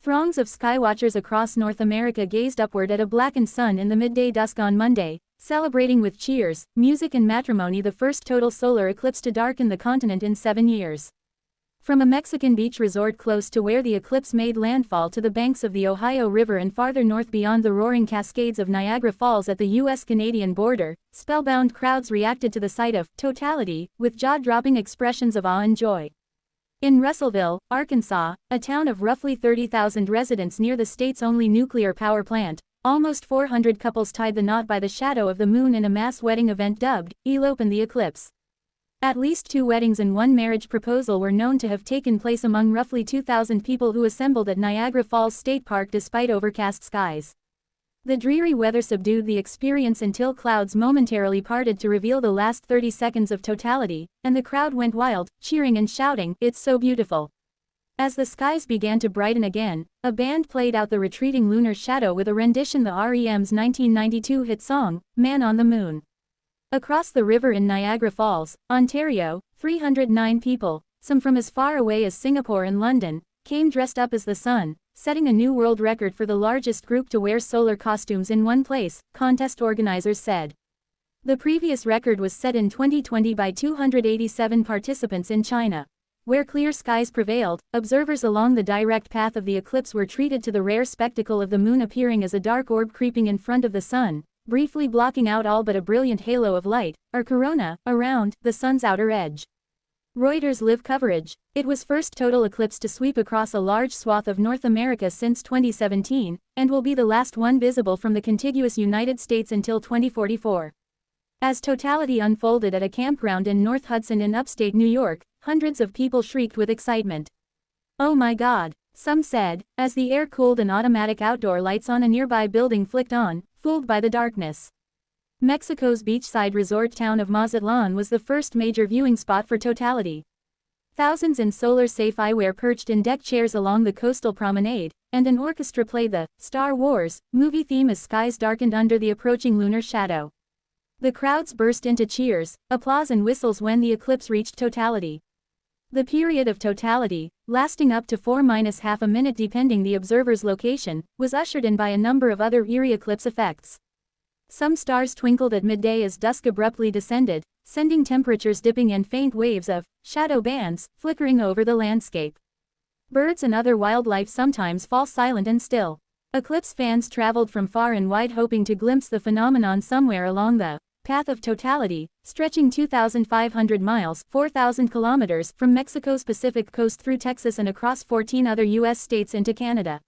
Throngs of skywatchers across North America gazed upward at a blackened sun in the midday dusk on Monday, celebrating with cheers, music and matrimony the first total solar eclipse to darken the continent in 7 years. From a Mexican beach resort close to where the eclipse made landfall to the banks of the Ohio River and farther north beyond the roaring cascades of Niagara Falls at the US-Canadian border, spellbound crowds reacted to the sight of totality with jaw-dropping expressions of awe and joy. In Russellville, Arkansas, a town of roughly 30,000 residents near the state's only nuclear power plant, almost 400 couples tied the knot by the shadow of the moon in a mass wedding event dubbed Elope in the Eclipse. At least 2 weddings and 1 marriage proposal were known to have taken place among roughly 2,000 people who assembled at Niagara Falls State Park despite overcast skies. The dreary weather subdued the experience until clouds momentarily parted to reveal the last 30 seconds of totality, and the crowd went wild, cheering and shouting, "It's so beautiful." As the skies began to brighten again, a band played out the retreating lunar shadow with a rendition of the REM's 1992 hit song, "Man on the Moon." Across the river in Niagara Falls, Ontario, 309 people, some from as far away as Singapore and London, came dressed up as the sun, setting a new world record for the largest group to wear solar costumes in one place, contest organizers said. The previous record was set in 2020 by 287 participants in China. Where clear skies prevailed, observers along the direct path of the eclipse were treated to the rare spectacle of the moon appearing as a dark orb creeping in front of the sun, briefly blocking out all but a brilliant halo of light, or corona, around the sun's outer edge. Reuters live coverage. It was first total eclipse to sweep across a large swath of North America since 2017, and will be the last one visible from the contiguous United States until 2044. As totality unfolded at a campground in North Hudson in upstate New York, hundreds of people shrieked with excitement. "Oh my God," some said, as the air cooled and automatic outdoor lights on a nearby building flicked on, fooled by the darkness. Mexico's beachside resort town of Mazatlan was the first major viewing spot for totality. Thousands in solar-safe eyewear perched in deck chairs along the coastal promenade, and an orchestra played the Star Wars movie theme as skies darkened under the approaching lunar shadow. The crowds burst into cheers, applause and whistles when the eclipse reached totality. The period of totality, lasting up to 4-half a minute depending the observer's location, was ushered in by a number of other eerie eclipse effects. Some stars twinkled at midday as dusk abruptly descended, sending temperatures dipping and faint waves of shadow bands flickering over the landscape. Birds and other wildlife sometimes fall silent and still. Eclipse fans traveled from far and wide hoping to glimpse the phenomenon somewhere along the path of totality, stretching 2,500 miles 4,000 kilometers from Mexico's Pacific coast through Texas and across 14 other U.S. states into Canada.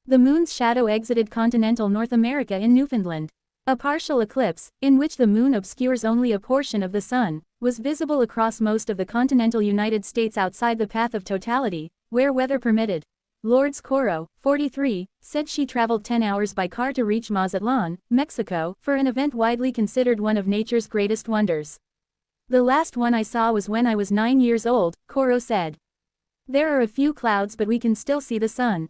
The moon's shadow exited continental North America in Newfoundland. A partial eclipse, in which the moon obscures only a portion of the sun, was visible across most of the continental United States outside the path of totality, where weather permitted. Lourdes Coro, 43, said she traveled 10 hours by car to reach Mazatlan, Mexico, for an event widely considered one of nature's greatest wonders. "The last one I saw was when I was 9 years old," Coro said. "There are a few clouds but we can still see the sun."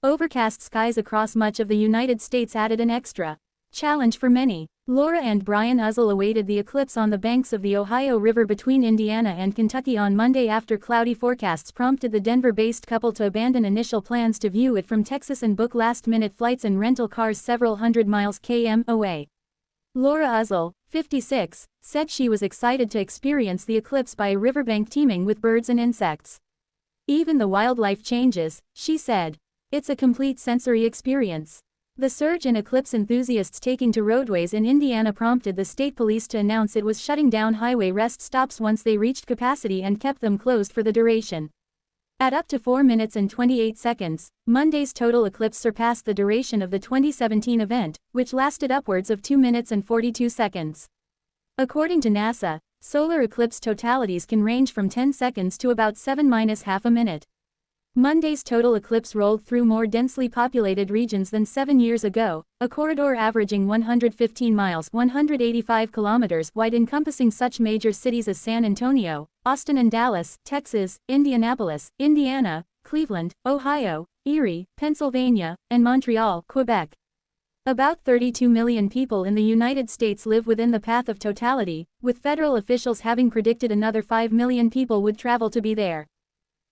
Overcast skies across much of the United States added an extra challenge for many. Laura and Brian Uzzle awaited the eclipse on the banks of the Ohio River between Indiana and Kentucky on Monday after cloudy forecasts prompted the Denver-based couple to abandon initial plans to view it from Texas and book last-minute flights and rental cars several hundred miles km away. Laura Uzzle, 56, said she was excited to experience the eclipse by a riverbank teeming with birds and insects. "Even the wildlife changes," she said. "It's a complete sensory experience." The surge in eclipse enthusiasts taking to roadways in Indiana prompted the state police to announce it was shutting down highway rest stops once they reached capacity and kept them closed for the duration. At up to 4 minutes and 28 seconds, Monday's total eclipse surpassed the duration of the 2017 event, which lasted upwards of 2 minutes and 42 seconds. According to NASA, solar eclipse totalities can range from 10 seconds to about 7-half a minute. Monday's total eclipse rolled through more densely populated regions than 7 years ago, a corridor averaging 115 miles 185 kilometers wide encompassing such major cities as San Antonio, Austin and Dallas, Texas, Indianapolis, Indiana, Cleveland, Ohio, Erie, Pennsylvania, and Montreal, Quebec. About 32 million people in the United States live within the path of totality, with federal officials having predicted another 5 million people would travel to be there.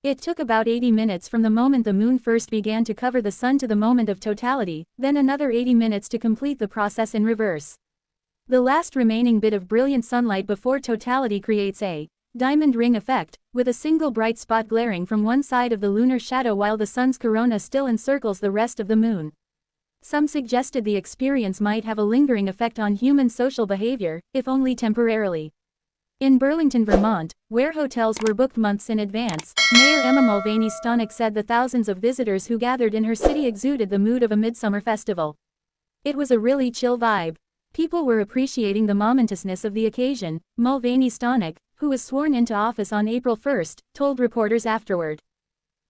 It took about 80 minutes from the moment the moon first began to cover the sun to the moment of totality, then another 80 minutes to complete the process in reverse. The last remaining bit of brilliant sunlight before totality creates a diamond ring effect, with a single bright spot glaring from one side of the lunar shadow while the sun's corona still encircles the rest of the moon. Some suggested the experience might have a lingering effect on human social behavior, if only temporarily. In Burlington, Vermont, where hotels were booked months in advance, Mayor Emma Mulvaney-Stonek said the thousands of visitors who gathered in her city exuded the mood of a midsummer festival. It was a really chill vibe. People were appreciating the momentousness of the occasion, Mulvaney-Stonek, who was sworn into office on April 1, told reporters afterward.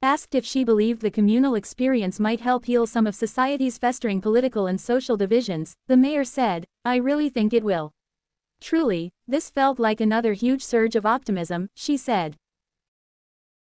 Asked if she believed the communal experience might help heal some of society's festering political and social divisions, the mayor said, "I really think it will. Truly, this felt like another huge surge of optimism," she said.